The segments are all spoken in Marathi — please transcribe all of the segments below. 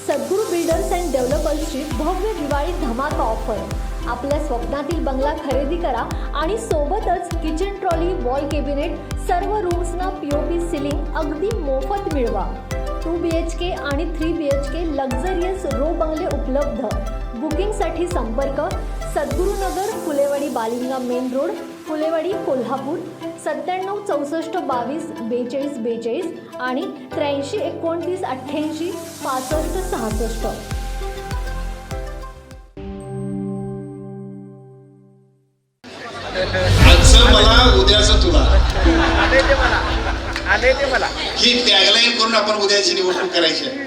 सद्गुरू बिल्डर्स अँड डेव्हलपर्सची भव्य दिवाळी धमाका ऑफर। आपल्या स्वप्नातील बंगला खरेदी करा आणि सोबतच किचन ट्रॉली, वॉल कॅबिनेट, सर्व रूम्सना पीओपी सीलिंग अगदी मोफत मिळवा। 2 BHK आणि 3 BHK लक्झरियस रो बंगले उपलब्ध। बुकिंगसाठी संपर्क सद्गुरुनगर, फुलेवाडी, बालिंगा मेन रोड, फुलेवाडी, कोल्हापूर 97 64 22 42 42 आणि 83 29 88 65 66। आजचं मला उद्याचं तुला ही टॅगलाईन करून आपण उद्याची निवडणूक करायची आहे।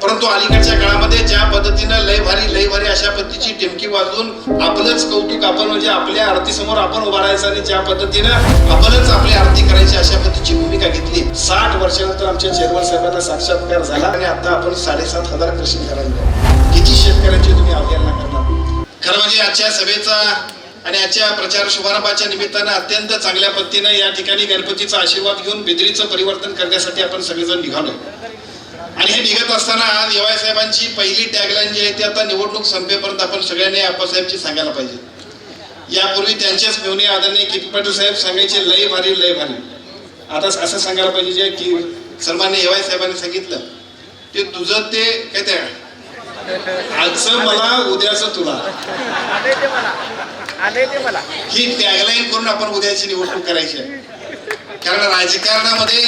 परंतु अलीकडच्या काळामध्ये ज्या पद्धतीनं लय भारी अशा पद्धतीची टिमकी वाजवून आपलंच कौतुक आपण म्हणजे आपल्या आरतीसमोर आपण उभा राहायचं आणि ज्या पद्धतीनं आपणच आपली आरती करायची अशा पद्धतीची भूमिका घेतली। 60 वर्षानंतर आमच्या चेअरमन साहेबांना साक्षात्कार झाला आणि आता आपण 7,500 कृषी करायला किती शेतकऱ्यांची तुम्ही अवहेलना करणार। खरं म्हणजे आजच्या सभेचा आणि आजच्या प्रचार शुभारंभाच्या निमित्तानं अत्यंत चांगल्या पद्धतीनं या ठिकाणी गणपतीचा आशीर्वाद घेऊन बिदरीचं परिवर्तन करण्यासाठी आपण सगळेजण निघालोय। आणि हे निघत असताना आज येवाय साहेबांची पहिली टॅगलाईन जी आहे ती आता निवडणूक संपेपर्यंत आपण सगळ्यांनी आप्पासाहेबची सांगायला पाहिजे। यापूर्वी त्यांचेच मेहुणे आदरणीय के.पी. पाटील साहेब सांगायचे लय भारी। आता असं सांगायला पाहिजे जे की सन्मान्य येवाय साहेबांनी सांगितलं ते तुझं ते काय ते आजचं मला उद्याचं तुला ही टॅगलाईन करून आपण उद्याची निवडणूक करायची आहे। कारण राजकारणामध्ये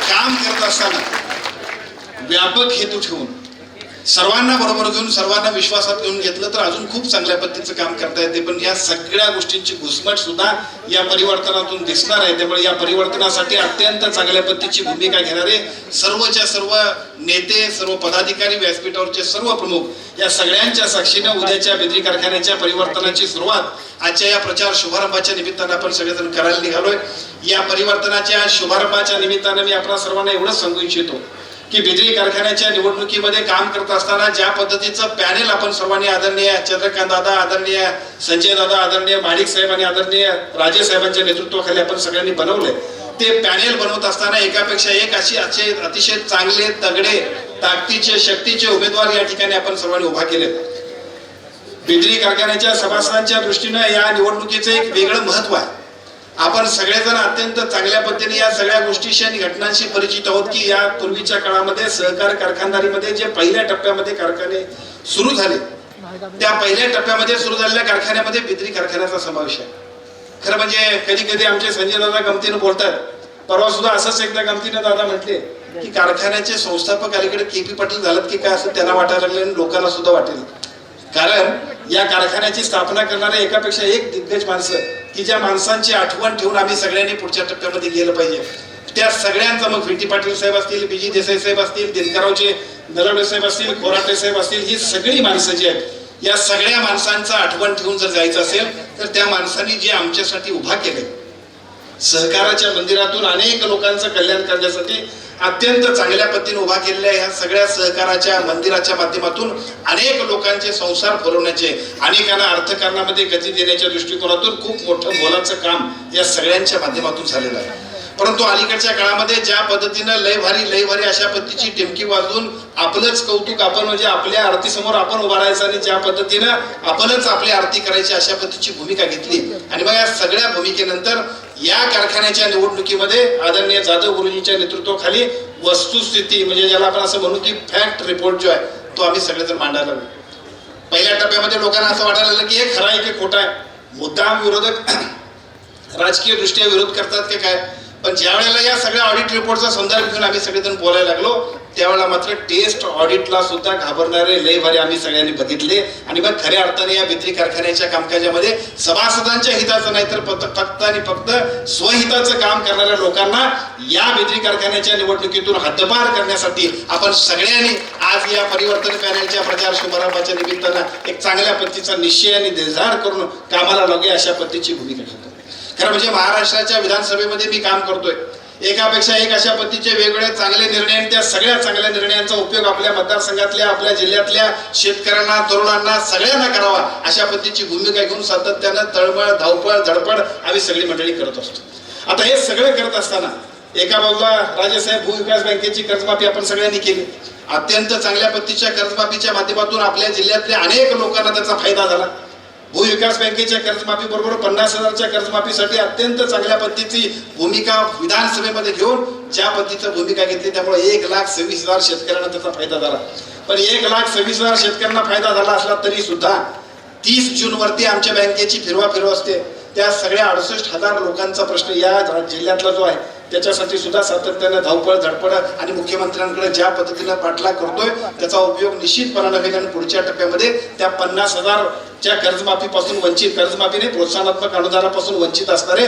काम करत असताना व्यापक हेतू ठेवून सर्वांना बरोबर घेऊन सर्वांना विश्वासात घेऊन घेतलं तर अजून खूप चांगल्या पद्धतीचं काम करता येते। पण या सगळ्या गोष्टींची घुसमट सुद्धा या परिवर्तनातून दिसणार आहे। त्यामुळे या परिवर्तनासाठी अत्यंत चांगल्या पद्धतीची भूमिका घेणारे सर्वच्या सर्व नेते, सर्व पदाधिकारी, व्यासपीठावरचे सर्व प्रमुख या सगळ्यांच्या साक्षीने उद्याच्या बिदरी कारखान्याच्या परिवर्तनाची सुरुवात आजच्या या प्रचार शुभारंभाच्या निमित्तानं आपण सगळेजण करायला निघालोय। या परिवर्तनाच्या शुभारंभाच्या निमित्तानं मी आपल्या सर्वांना एवढंच सांगू इच्छितो की बिदरी कारखान्याच्या निवडणुकीमध्ये काम करत असताना ज्या पद्धतीचं पॅनेल आपण सर्वांनी आदरणीय चंद्रकांत दादा, आदरणीय संजय दादा, आदरणीय माडिक साहेब आणि आदरणीय राजे साहेबांच्या नेतृत्वाखाली आपण सगळ्यांनी बनवले। ते पॅनेल बनवत असताना एकापेक्षा एक अशी अतिशय चांगले, तगडे, ताकदीचे, शक्तीचे उमेदवार या ठिकाणी आपण सर्वांनी उभा केले। बिदरी कारखान्याच्या सभासदांच्या दृष्टीने या निवडणुकीचं एक वेगळं महत्व आहे। आपण सगळेजण अत्यंत चांगल्या पद्धतीने या सगळ्या गोष्टीशी आणि घटनांशी परिचित आहोत की या पूर्वीच्या काळामध्ये सहकार कारखानदारीमध्ये जे पहिल्या टप्प्यामध्ये कारखाने सुरू झाले त्या पहिल्या टप्प्यामध्ये सुरू झालेल्या कारखान्यामध्ये बिदरी कारखान्याचा समावेश आहे। खरं म्हणजे कधी आमचे संजय दादा गमतीनं बोलतात। परवा सुद्धा असंच एकदा गमतीनं दादा म्हटले की कारखान्याचे संस्थापक अलीकडे के.पी. पाटील झालेत की काय असं त्यांना वाटायला लागले आणि लोकांना सुद्धा वाटेल। कारण या कारखान्याची स्थापना करणारे एकापेक्षा एक दिग्गज माणसं की ज्या माणसांची आठवण ठेवून आम्ही सगळ्यांनी पुढच्या टप्प्यामध्ये गेलं पाहिजे त्या सगळ्यांचा मग के.टी. पाटील साहेब असतील, बी.जी. देसाई साहेब असतील, दिनकरावचे नलवडे साहेब असतील, कोराटे साहेब असतील, ही सगळी माणसं जी आहेत या सगळ्या माणसांचं आठवण ठेवून जर जायचं असेल तर त्या माणसांनी जे आमच्यासाठी उभा केले सहकाराच्या मंदिरातून अनेक लोकांचं कल्याण करण्यासाठी अत्यंत चांगल्या पद्धतीने उभा केलेल्या ह्या सगळ्या सहकाराच्या मंदिराच्या माध्यमातून अनेक लोकांचे संसार फुलवण्याचे, अनेकांना अर्थकारणामध्ये गती देण्याच्या दृष्टिकोनातून खूप मोठं मोलाचं काम या सगळ्यांच्या माध्यमातून झालेलं आहे। परंतु अलीकडच्या काळामध्ये ज्या पद्धतीनं लय भारी अशा पद्धतीची टिमकी वाजवून आपलंच कौतुक आपण म्हणजे आपल्या आरतीसमोर आपण उभा राहायचं आणि ज्या पद्धतीनं आपणच आपली आरती करायची अशा पद्धतीची भूमिका घेतली आणि मग या सगळ्या भूमिकेनंतर या कारखान्याच्या निवडणुकीमध्ये आदरणीय जाधव गुरुजींच्या नेतृत्वाखाली वस्तुस्थिती म्हणजे ज्याला आपण असं म्हणू की फॅक्ट रिपोर्ट जो आहे तो आम्ही सगळेजण मांडायला लागलो। पहिल्या टप्प्यामध्ये लोकांना असं वाटायला लागलं की हे खरं आहे की खोटं आहे, मुद्दाम विरोधक राजकीय दृष्ट्या विरोध करतात की काय। पण ज्या वेळेला या सगळ्या ऑडिट रिपोर्टचा संदर्भ घेऊन आम्ही सगळेजण बोलायला लागलो त्यावेळेला मात्र टेस्ट ऑडिटला सुद्धा घाबरणारे लय भारी आम्ही सगळ्यांनी बघितले आणि मग खऱ्या अर्थाने या बिदरी कारखान्याच्या कामकाजामध्ये सभासदांच्या हिताचं नाही तर फक्त आणि फक्त स्वहिताचं काम करणाऱ्या लोकांना या बिदरी कारखान्याच्या निवडणुकीतून हद्दपार करण्यासाठी आपण सगळ्यांनी आज या परिवर्तन पॅनेलच्या प्रचार शुभारंभाच्या निमित्तानं एक चांगल्या पद्धतीचा निश्चय आणि निर्धार करून कामाला लागू अशा पद्धतीची भूमिका घेतो। खरं म्हणजे महाराष्ट्राच्या विधानसभेमध्ये मी काम करतोय एकापेक्षा एक अशा पद्धतीचे वेगवेगळे चांगले निर्णय आणि त्या सगळ्या चांगल्या निर्णयांचा उपयोग आपल्या मतदारसंघातल्या आपल्या जिल्ह्यातल्या शेतकऱ्यांना, तरुणांना सगळ्यांना करावा अशा पद्धतीची भूमिका घेऊन सातत्यानं तळमळ, धावपळ, धडपड आम्ही सगळी मंडळी करत असतो। आता हे सगळे करत असताना एका बाजूला राजेसाहेब भूविकास बँकेची कर्जमाफी आपण सगळ्यांनी केली. अत्यंत चांगल्या पद्धतीच्या कर्जमाफीच्या माध्यमातून आपल्या जिल्ह्यातल्या अनेक लोकांना त्याचा फायदा झाला. भूविकास बँकेच्या कर्जमाफी बरोबर 50,000च्या कर्जमाफीसाठी अत्यंत चांगल्या पद्धतीची भूमिका विधानसभेमध्ये घेऊन ज्या पद्धतीची भूमिका घेतली त्यामुळे 1,26,000 शेतकऱ्यांना त्याचा फायदा झाला. पण 1,26,000 शेतकऱ्यांना फायदा झाला असला तरी सुद्धा 30 जून वरती आमच्या बँकेची फिरवा असते. त्या सगळ्या 68,000 लोकांचा प्रश्न या जिल्ह्यातला जो आहे त्याच्यासाठी सुद्धा सातत्याने धावपळ धडपड आणि मुख्यमंत्र्यांकडे ज्या पद्धतीने पाठलाग करतोय त्याचा उपयोग निश्चितपणाने होईल. आणि पुढच्या टप्प्यामध्ये त्या 50,000च्या कर्जमाफीपासून वंचित, कर्जमाफीने प्रोत्साहनात्मक अनुदानापासून वंचित असणारे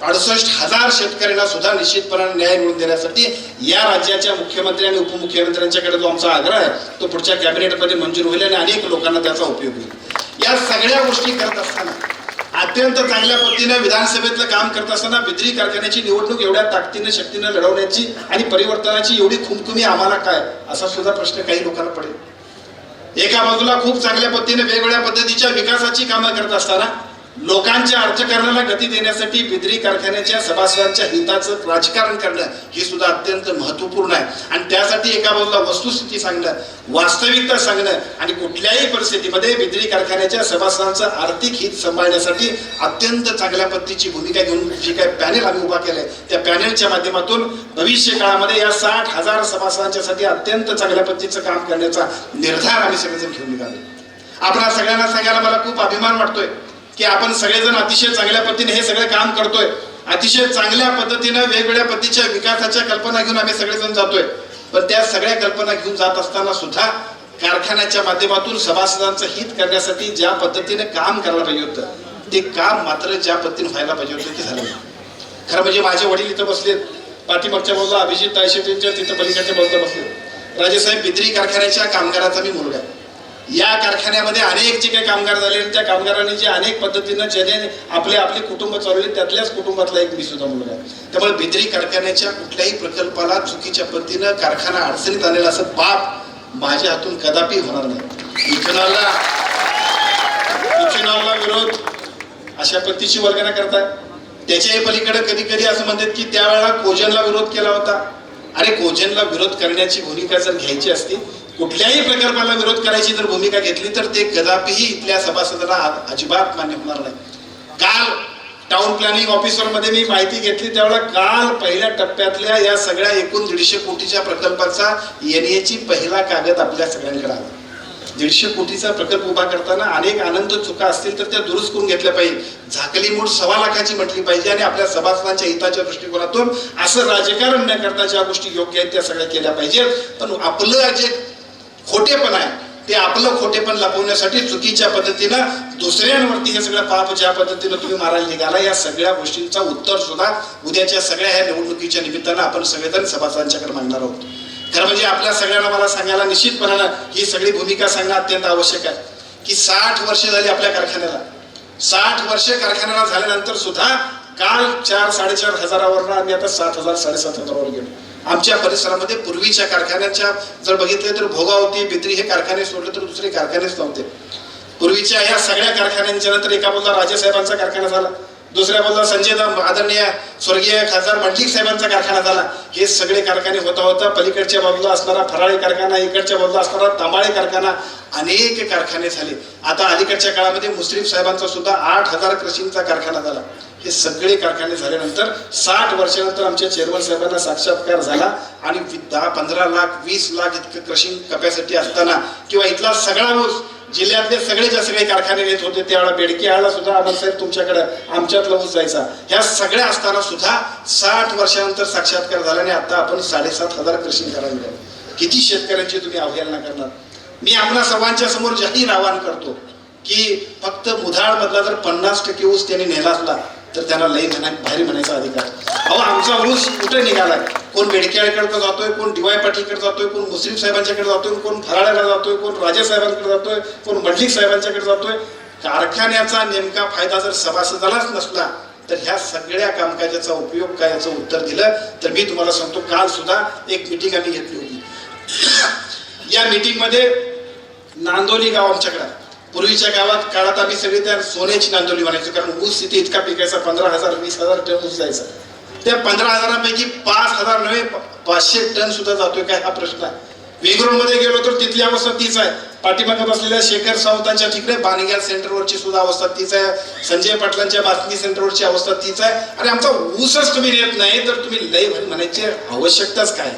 68,000 शेतकऱ्यांना सुद्धा निश्चितपणाने न्याय मिळवून देण्यासाठी या राज्याच्या मुख्यमंत्री आणि उपमुख्यमंत्र्यांच्याकडे जो आमचा आग्रह आहे तो पुढच्या कॅबिनेटमध्ये मंजूर होईल आणि अनेक लोकांना त्याचा उपयोग होईल. या सगळ्या गोष्टी करत असताना अत्यंत चांगल्या पद्धतीने विधानसभेतलं काम करत असताना बिद्री कारखान्याची निवडणूक एवढ्या ताकदीने शक्तीने लढवण्याची आणि परिवर्तनाची एवढी खुमखुमी आम्हाला काय असा सुद्धा प्रश्न काही लोकांना पडेल. एका बाजूला खूप चांगल्या पद्धतीने वेगवेगळ्या पद्धतीच्या विकासाची कामं करत असताना लोकांच्या अर्थकारणाला गती देण्यासाठी बिद्री कारखान्याच्या सभासदांच्या हिताचं राजकारण करणं हे सुद्धा अत्यंत महत्वपूर्ण आहे. आणि त्यासाठी एका बाजूला वस्तुस्थिती सांगणं, वास्तविकता सांगणं आणि कुठल्याही परिस्थितीमध्ये बिद्री कारखान्याच्या सभासदांचं आर्थिक हित सांभाळण्यासाठी अत्यंत चांगल्या पद्धतीची भूमिका घेऊन जे काही पॅनेल आम्ही उभा केलंय त्या पॅनेलच्या माध्यमातून भविष्य काळामध्ये या 60,000 सभासदांच्यासाठी अत्यंत चांगल्या पद्धतीचं काम करण्याचा निर्धार आम्ही सगळेजण घेऊन निघालो. आपल्या सगळ्यांना सांगायला मला खूप अभिमान वाटतोय की आपण सगळेजण अतिशय चांगल्या पद्धतीने हे सगळं काम करतोय. अतिशय चांगल्या पद्धतीने वेगवेगळ्या पद्धतीच्या विकासाच्या कल्पना घेऊन आम्ही सगळेजण जातोय. पण त्या सगळ्या कल्पना घेऊन जात असताना सुद्धा कारखान्याच्या माध्यमातून सभासदांचं हित करण्यासाठी ज्या पद्धतीने काम करायला पाहिजे होतं ते काम मात्र ज्या पद्धतीने व्हायला पाहिजे होतं ते झालं. खरं म्हणजे माझे वडील इथं बसलेत, पाठीमागच्या बाजूला अभिजित तायशेटेंच्या तिथं पलीकडच्या बाजूला बसलेत. राजेसाहेब बिद्री कारखान्याच्या कामगाराचा मी मुलगा आहे. या कारखान्यामध्ये अनेक जे काही कामगार झाले त्या कामगारांनी जे अनेक पद्धतीनं ज्याने आपले कुटुंब चालवले त्यातल्याच कुटुंबातला एक मी सुद्धा मुलगा आहे. त्यामुळे बिद्री कारखान्याच्या कुठल्याही प्रकल्पाला चुकीच्या पद्धतीनं कारखाना अडचणीत आलेला असं पाप माझ्या हातून कदापि होणार नाही. इथेनॉलला विरोध अशा पद्धतीची वर्गना करताय. त्याच्याही पलीकडे कधी कधी असं म्हणतात की त्यावेळेला कोजनला विरोध केला होता. अरे कोजनला विरोध करण्याची भूमिका जर घ्यायची असती, कुठल्याही प्रकल्पाला विरोध करायची जर भूमिका घेतली तर ते कदापिही इथल्या सभासदांना अजिबात मान्य होणार नाही. काल टाउन प्लॅनिंग ऑफिसर मध्ये मी माहिती घेतली त्यावेळेला काल पहिल्या टप्प्यातल्या या सगळ्या एकूण 150 कोटीच्या प्रकल्पाचा NA पहिला कागद आपल्या सगळ्यांकडे आला. 150 कोटीचा प्रकल्प उभा करताना अनेक आनंद चुका असतील तर त्या दुरुस्त करून घेतल्या पाहिजे. झाकली मूठ 1.25 लाखाची म्हटली पाहिजे आणि आपल्या सभासदांच्या हिताच्या दृष्टिकोनातून असं राजकारण न करता ज्या गोष्टी योग्य आहेत त्या सगळ्या केल्या पाहिजेत. पण आपलं जे खोटेपण आहे ते आपलं खोटेपण लपवण्यासाठी चुकीच्या पद्धतीनं दुसऱ्यांवरती हे सगळं पाप ज्या पद्धतीनं तुम्ही मारायला निघाला या सगळ्या गोष्टींचा उत्तर सुद्धा उद्याच्या सगळ्या ह्या निवडणुकीच्या निमित्तानं आपण सगळेजण सभासदांच्याकडे मागणार आहोत. खरं म्हणजे आपल्या सगळ्यांना मला सांगायला निश्चितपणानं ही सगळी भूमिका सांगणं अत्यंत आवश्यक आहे की 60 वर्ष झाली आपल्या कारखान्याला. 60 वर्ष कारखान्याला झाल्यानंतर सुद्धा काल 4-4.5 हजारावर आम्ही आता 7,000 7,500 हजारावर गेलो. आमच्या परिसरामध्ये पूर्वीच्या कारखान्याच्या जर बघितले तर भोगावती, बिद्री हे कारखाने सोडले तर दुसरे कारखानेच नव्हते. पूर्वीच्या ह्या सगळ्या कारखान्यांच्या नंतर एका बाजूला राजेसाहेबांचा कारखाना झाला, दुसऱ्या बाजूला संजय आदरणीय स्वर्गीय खासदार मंडलिक साहेबांचा कारखाना झाला. हे सगळे कारखाने होता पलीकडच्या बाजूला असणारा फराळे कारखाना, इकडच्या बाजूला असणारा तांबाळे कारखाना, अनेक कारखाने झाले. आता अलीकडच्या काळामध्ये मुश्रीफ साहेबांचा सुद्धा 8,000 क्रशिंगचा कारखाना झाला. हे सगळे कारखाने झाल्यानंतर 60 वर्षानंतर आमच्या चेअरमन साहेबांना साक्षात्कार झाला आणि 10-15 लाख 20 लाख इतकं क्रशिंग कपॅसिटी असताना किंवा इथला सगळा ऊस जिल्ह्यातले सगळेच्या सगळे कारखाने येत होते त्यावेळेला बेडकी आळला सुद्धा आम्हाला साहेब तुमच्याकडे आमच्यातला ऊस जायचा. ह्या सगळ्या असताना सुद्धा 60 वर्षानंतर साक्षात्कार झाला आणि आता आपण 7,500 क्रशिंग करायला मिळालं. किती शेतकऱ्यांची तुम्ही अवहेलना करणार. मी आपल्या सर्वांच्या समोर जाहीर आवाहन करतो की फक्त मुधाळ मधला जर 50% ऊस त्यांनी नेला असला तर त्यांना लई भारी म्हणायचा अधिकार. अहो आमचा ऊस कुठे निघालाय. कोण बेडकेकडे जातोय, कोण DY पाटीलकडे जातोय, कोण मुश्रीफ साहेबांच्याकडे जातोय, कोण फराळ्याला जातोय, कोण राजे साहेबांकडे जातोय, कोण मंडलिक साहेबांच्याकडे जातोय. कारखान्याचा नेमका फायदा जर सभासदालाच नसला तर ह्या सगळ्या कामकाजाचा उपयोग काय याचं उत्तर दिलं तर मी तुम्हाला सांगतो. काल सुद्धा एक मीटिंग आम्ही घेतली होती. या मीटिंग मध्ये नांदोली गाव आमच्याकडे पूर्वीच्या काळात आम्ही सगळे त्या सोन्याची नांदोली म्हणायचो कारण ऊस तिथे इतका पिकायचा 15,000 20,000 टन ऊस जायचा. त्या 15,000पैकी 5,000 नव्हे 500 टन सुद्धा जातोय काय हा प्रश्न आहे. वेंगुर्ल्यामध्ये गेलो तर तिथली अवस्था तीच आहे. पाठीमागे बसलेल्या शेखर सावंतांच्या तिकडे बाणेगाव सेंटरवरची सुद्धा अवस्था तीच आहे. संजय पाटलांच्या बातमी सेंटरवरची अवस्था तीच आहे. आणि आमचा ऊसच तुम्ही देत नाही तर तुम्ही लय म्हणायची आवश्यकताच काय.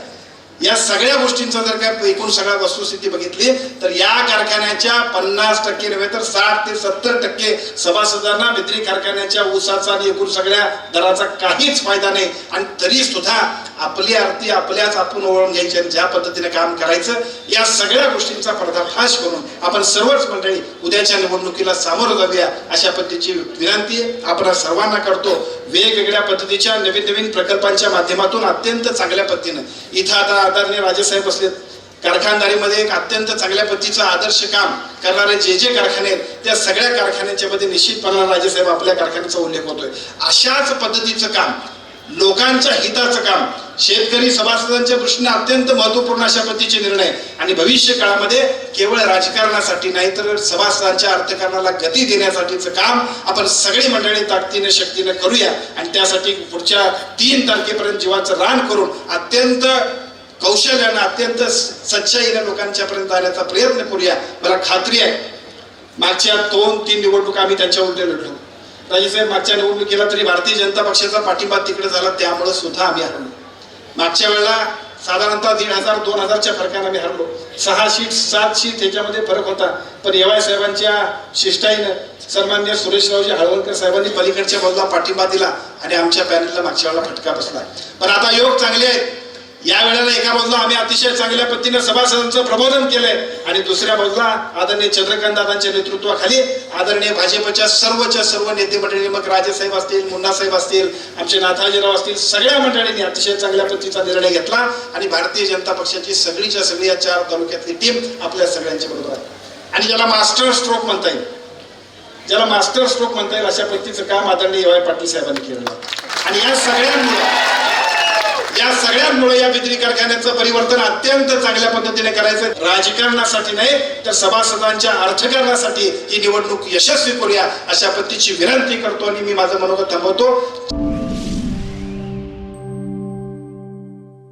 या सगळ्या गोष्टींचा जर काय एकूण सगळ्या वस्तुस्थिती बघितली तर या कारखान्याच्या 50% नव्हे तर 60 ते 70% सभासदांना बिद्री कारखान्याच्या ऊसाचा आणि एकूण सगळ्या दराचा काहीच फायदा नाही. आणि तरी सुद्धा आपली आरती आपल्याच आपण ओळखून घ्यायची आणि ज्या पद्धतीने काम करायचं या सगळ्या गोष्टींचा पर्दाफाश करून आपण सर्वच मंडळी उद्याच्या निवडणुकीला सामोरं जाऊया अशा पद्धतीची विनंती आपण सर्वांना करतो. वेगवेगळ्या पद्धतीच्या नवीन नवीन प्रकल्पांच्या माध्यमातून अत्यंत चांगल्या पद्धतीनं इथं आता आदरणीय राजेसाहेब बसलेत. कारखानदारीमध्ये एक अत्यंत चांगल्या पद्धतीचं आदर्श काम करणारे जे कारखाने आहेत त्या सगळ्या कारखान्यांच्या मध्ये निश्चितपणे राजेसाहेब आपल्या कारखान्याचा उल्लेख होतोय. अशाच पद्धतीचं काम लोकांच्या हिताचं काम शेतकरी सभासदांच्या दृष्टीने अत्यंत महत्वपूर्ण अशा पद्धतीचे निर्णय आणि भविष्य काळामध्ये केवळ राजकारणासाठी नाही तर सभासदांच्या अर्थकारणाला गती देण्यासाठीचं काम आपण सगळी मंडळी ताकदीने शक्तीने करूया. आणि त्यासाठी पुढच्या 3 तारखेपर्यंत जीवाचं रान करून अत्यंत कौशल्यानं अत्यंत सच्चाईने लोकांच्या पर्यंत जाण्याचा प्रयत्न करूया. मला खात्री आहे मागच्या 2-3 निवडणुका आम्ही त्यांच्या उलटे लढलो. राजेसाहेब मागच्या निवडणुकीला तरी भारतीय जनता पक्षाचा पाठिंबा तिकडे झाला त्यामुळे सुद्धा आम्ही हरलो. मागच्या वेळेला साधारणतः 1,500-2,000च्या फरकाने आम्ही हरलो. 6 सीट 7 सीट ह्याच्यामध्ये फरक होता. पण एवाय साहेबांच्या शिष्टाईनं सन्माननीय सुरेशरावजी हळवणकर साहेबांनी पलीकडच्या बाजूला पाठिंबा दिला आणि आमच्या पॅनलला मागच्या वेळेला फटका बसला. पण आता योग चांगले आहेत. या वेळेला एका बाजूला आम्ही अतिशय चांगल्या पद्धतीने सभासदांचं प्रबोधन केलंय आणि दुसऱ्या बाजूला आदरणीय चंद्रकांत दादांच्या नेतृत्वाखाली आदरणीय भाजपच्या सर्व नेते मंडळी मग राजेसाहेब असतील मुन्नासाहेब असतील आमचे नाथाजीराव असतील सगळ्या मंडळींनी अतिशय चांगल्या पद्धतीचा निर्णय घेतला आणि भारतीय जनता पक्षाची सगळीच्या सगळी या 4 तालुक्यातली टीम आपल्या सगळ्यांच्या बरोबर आहे. आणि ज्याला मास्टर स्ट्रोक म्हणता येईल अशा पद्धतीचं काम आदरणीय एवाय पाटील साहेबांनी केलं. आणि या सगळ्यांमुळे या बिजली कारखान्याचं परिवर्तन अत्यंत चांगल्या पद्धतीने करायचं. राजकारणासाठी नाही तर सभासदांच्या अर्थकारणासाठी ही निवडणूक यशस्वी करूया अशा पद्धतीची विनंती करतो आणि मी माझं मनोगत थांबवतो.